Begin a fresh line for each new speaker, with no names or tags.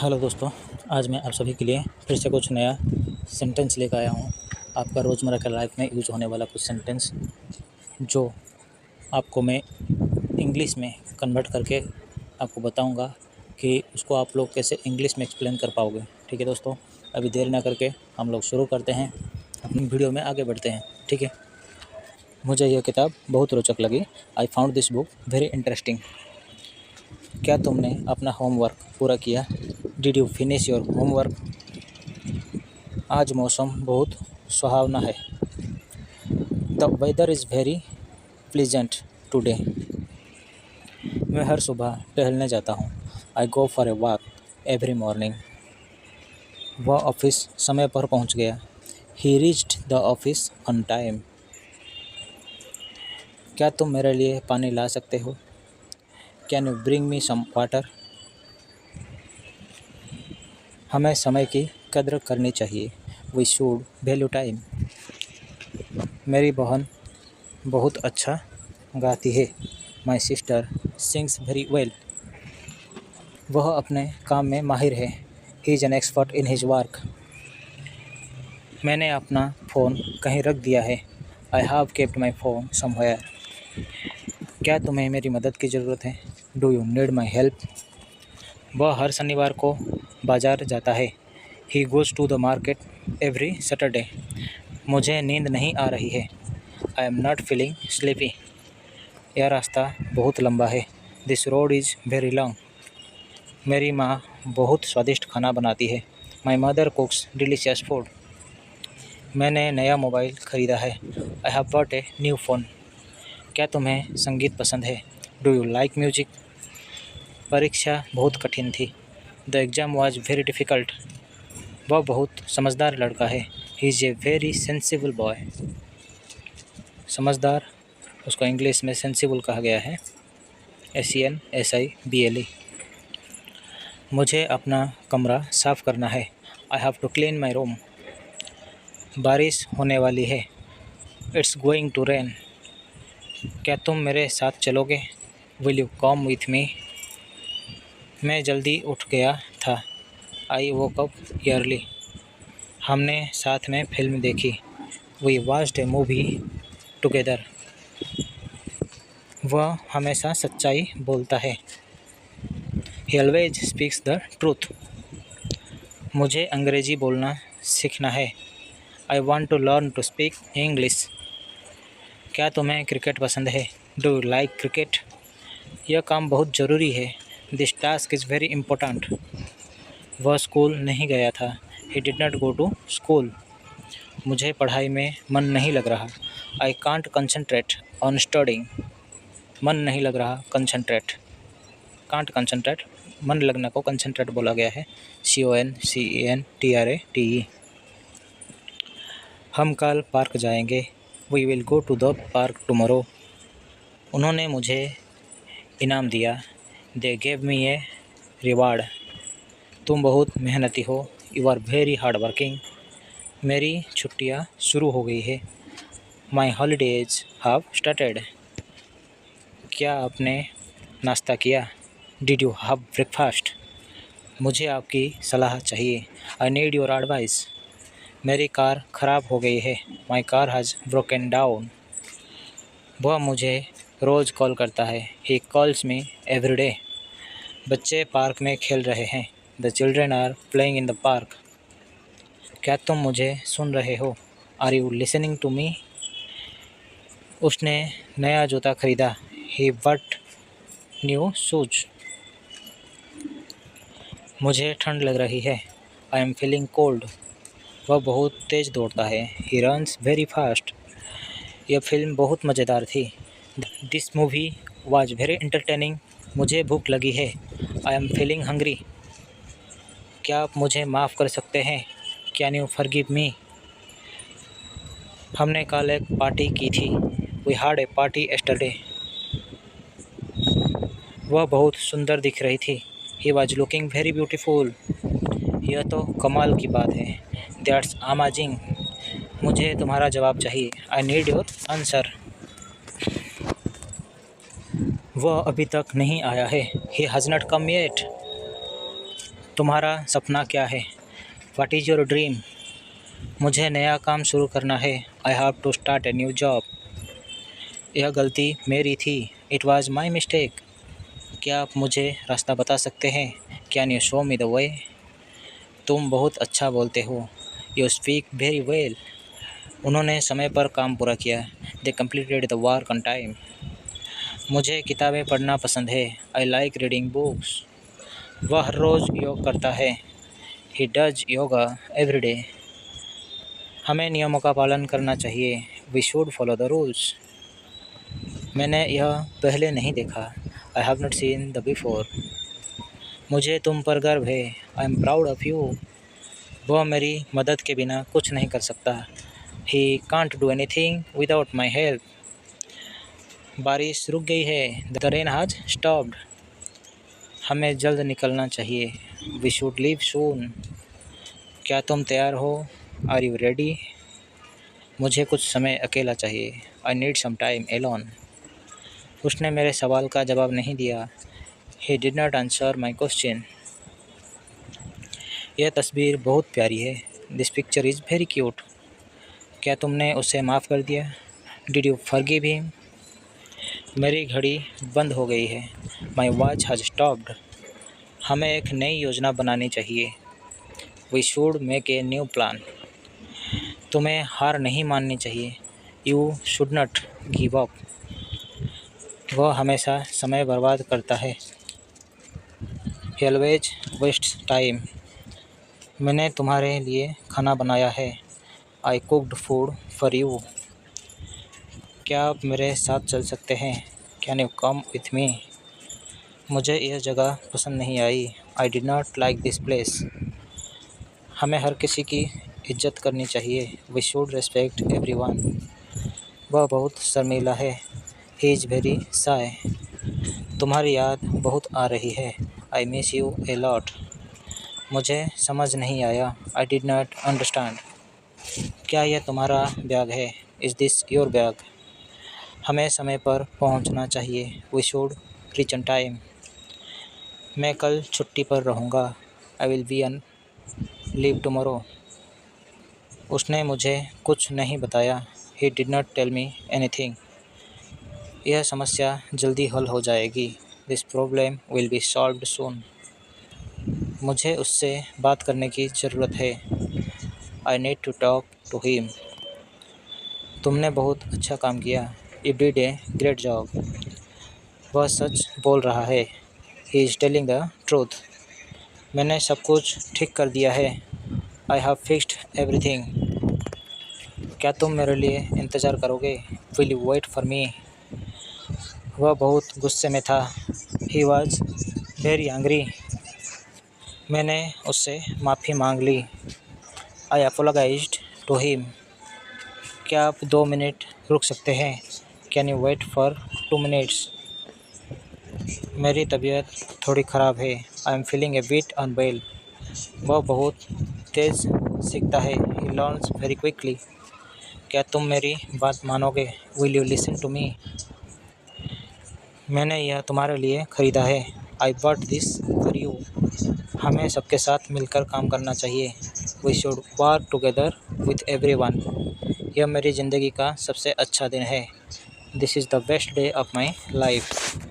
Hello दोस्तों, आज मैं आप सभी के लिए फिर से कुछ नया सेंटेंस लेकर आया हूँ। आपका रोज़मर्रा का लाइफ में यूज़ होने वाला कुछ सेंटेंस जो आपको मैं इंग्लिश में कन्वर्ट करके आपको बताऊँगा कि उसको आप लोग कैसे इंग्लिश में एक्सप्लेन कर पाओगे। ठीक है दोस्तों, अभी देर ना करके हम लोग शुरू करते हैं, अपनी वीडियो में आगे बढ़ते हैं। ठीक है, मुझे यह किताब बहुत रोचक लगी। I found this book very interesting. क्या तुमने अपना होमवर्क पूरा किया? Did you finish your homework? आज मौसम बहुत सुहावना है। The weather is very pleasant today. मैं हर सुबह टहलने जाता हूँ। I go for a walk every morning. वह ऑफिस समय पर पहुँच गया। He reached the office on time. क्या तुम मेरे लिए पानी ला सकते हो? Can you bring me some water? हमें समय की कद्र करनी चाहिए। We should value time. मेरी बहन बहुत अच्छा गाती है। My sister sings very well. वह अपने काम में माहिर है। He is an expert in his work. मैंने अपना फ़ोन कहीं रख दिया है। I have kept my phone somewhere. क्या तुम्हें मेरी मदद की ज़रूरत है? Do you need my help? वह हर शनिवार को बाज़ार जाता है। He goes to the market every Saturday. मुझे नींद नहीं आ रही है। I am not feeling sleepy. यह रास्ता बहुत लंबा है। This road is very long. मेरी माँ बहुत स्वादिष्ट खाना बनाती है। My mother कुक्स delicious food. मैंने नया मोबाइल ख़रीदा है। I have bought a new phone. क्या तुम्हें संगीत पसंद है? Do you like music? परीक्षा बहुत कठिन थी। The exam was very difficult. वह बहुत समझदार लड़का है। He is a very sensible boy. समझदार, उसको इंग्लिश में सेंसिबल कहा गया है। SENSIBLE। मुझे अपना कमरा साफ़ करना है। I have to clean my room. बारिश होने वाली है। It's going to rain. क्या तुम मेरे साथ चलोगे? Will you come with me? मैं जल्दी उठ गया था। I woke up early. हमने साथ में फिल्म देखी। We watched a movie together. वह हमेशा सच्चाई बोलता है। He always speaks the truth. मुझे अंग्रेज़ी बोलना सीखना है। I want to learn to speak English. क्या तुम्हें क्रिकेट पसंद है? Do you like cricket? यह काम बहुत ज़रूरी है। This task is very important. वह स्कूल नहीं गया था। He did not go to school. मुझे पढ़ाई में मन नहीं लग रहा। I can't concentrate on studying. मन नहीं लग रहा, कंसंट्रेट। कांट कंसंट्रेट, मन लगने को कंसंट्रेट बोला गया है। CONCENTRATE। हम कल पार्क जाएंगे। We will go to the park tomorrow. उन्होंने मुझे इनाम दिया। They gave me a reward. तुम बहुत मेहनती हो। You are very hard working. मेरी छुट्टियां शुरू हो गई है। My holidays have started. क्या आपने नाश्ता किया? Did you have breakfast? मुझे आपकी सलाह चाहिए। I need your advice. मेरी कार ख़राब हो गई है। My car has broken down. वह मुझे रोज़ कॉल करता है। He calls me every day. बच्चे पार्क में खेल रहे हैं। The children are playing in the park. क्या तुम मुझे सुन रहे हो? Are you listening to me? उसने नया जूता खरीदा। He bought new shoes. मुझे ठंड लग रही है। I am feeling cold. वह बहुत तेज़ दौड़ता है। He runs very fast. यह फिल्म बहुत मज़ेदार थी। This movie was very entertaining. मुझे भूख लगी है। I am feeling hungry. क्या आप मुझे माफ़ कर सकते हैं? Can you forgive me? हमने कल एक पार्टी की थी। We had a party yesterday. वह बहुत सुंदर दिख रही थी। He was looking very beautiful. यह तो कमाल की बात है। That's amazing. मुझे तुम्हारा जवाब चाहिए। I need your answer. वह अभी तक नहीं आया है। He has not come yet. तुम्हारा सपना क्या है? What is your dream? मुझे नया काम शुरू करना है। I have to start a new job. यह गलती मेरी थी। It was my mistake. क्या आप मुझे रास्ता बता सकते हैं? Can you show me the way? तुम बहुत अच्छा बोलते हो। You speak very well. उन्होंने समय पर काम पूरा किया। They completed the work on time. मुझे किताबें पढ़ना पसंद है। I like reading books. वह हर रोज़ योग करता है। He does yoga every day. हमें नियमों का पालन करना चाहिए। We should follow the rules. मैंने यह पहले नहीं देखा। I have not seen the before. मुझे तुम पर गर्व है। I am proud of you. वह मेरी मदद के बिना कुछ नहीं कर सकता। He can't do anything without my help. बारिश रुक गई है। The rain has stopped. हमें जल्द निकलना चाहिए। We should leave soon. क्या तुम तैयार हो? Are you ready? मुझे कुछ समय अकेला चाहिए। I need some time alone. उसने मेरे सवाल का जवाब नहीं दिया। He did not answer my question. यह तस्वीर बहुत प्यारी है। This picture is very cute. क्या तुमने उसे माफ़ कर दिया? Did you forgive him? मेरी घड़ी बंद हो गई है। My watch has stopped. हमें एक नई योजना बनानी चाहिए। We should make a new plan. तुम्हें हार नहीं माननी चाहिए। You should not give up. वह हमेशा समय बर्बाद करता है। He always wastes time. मैंने तुम्हारे लिए खाना बनाया है। I cooked food for you. क्या आप मेरे साथ चल सकते हैं? Can you come with me? मुझे यह जगह पसंद नहीं आई। I did not like this place. हमें हर किसी की इज्जत करनी चाहिए। We should respect everyone. वह बहुत शर्मीला है। He is very shy. तुम्हारी याद बहुत आ रही है। I miss you a lot. मुझे समझ नहीं आया। I did not understand. क्या यह तुम्हारा बैग है? Is this your bag? हमें समय पर पहुंचना चाहिए। We should reach on time. मैं कल छुट्टी पर रहूँगा। I will be on leave tomorrow. उसने मुझे कुछ नहीं बताया। He did not tell me anything. यह समस्या जल्दी हल हो जाएगी। This problem will be solved soon. मुझे उससे बात करने की ज़रूरत है। I need to talk to him. तुमने बहुत अच्छा काम किया। You did a great job. वह सच बोल रहा है। He is telling the truth. मैंने सब कुछ ठीक कर दिया है। I have fixed everything. क्या तुम मेरे लिए इंतज़ार करोगे? Will you wait for me? वह बहुत गुस्से में था। ही वॉज वेरी एंग्री। मैंने उससे माफ़ी मांग ली। I apologised to him. क्या आप 2 मिनट रुक सकते हैं? Can you wait for 2 minutes? मेरी तबीयत थोड़ी ख़राब है। I am feeling a bit unwell. वह बहुत तेज़ सीखता है। He learns very quickly. क्या तुम मेरी बात मानोगे? Will you listen to me? मैंने यह तुम्हारे लिए ख़रीदा है। I bought this for you. हमें सबके साथ मिलकर काम करना चाहिए। We should work together with everyone. यह मेरी ज़िंदगी का सबसे अच्छा दिन है। This is the best day of my life.